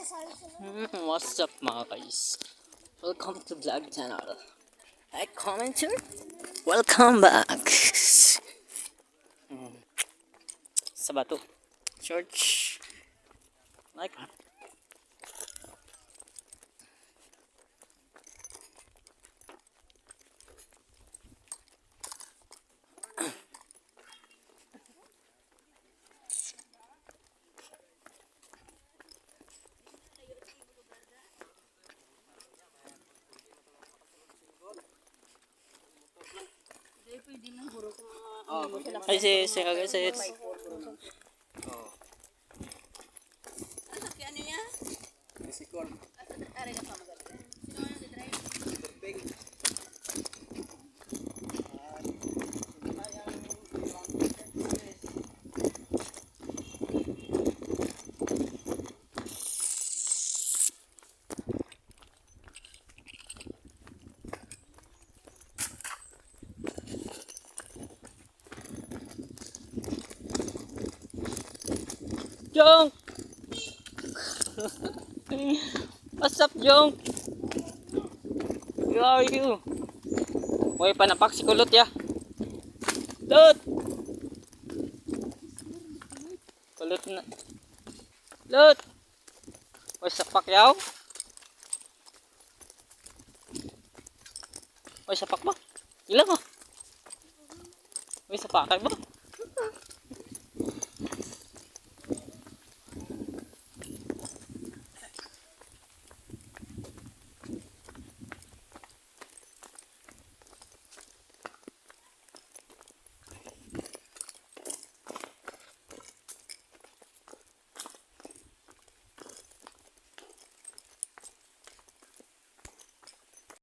What's up mga guys? Welcome to vlog channel. Like, comment, share. Welcome back. Sa bato. Church. Like. Ay, si kagay sa it. Jong! What's up, Jong? How are you? Uy, panapak si Kulot ya. Lot! Kulot na. Lot! Uy, sapak yaw? Uy, sapak ba? Ilang ah? Uy, sapakay ba?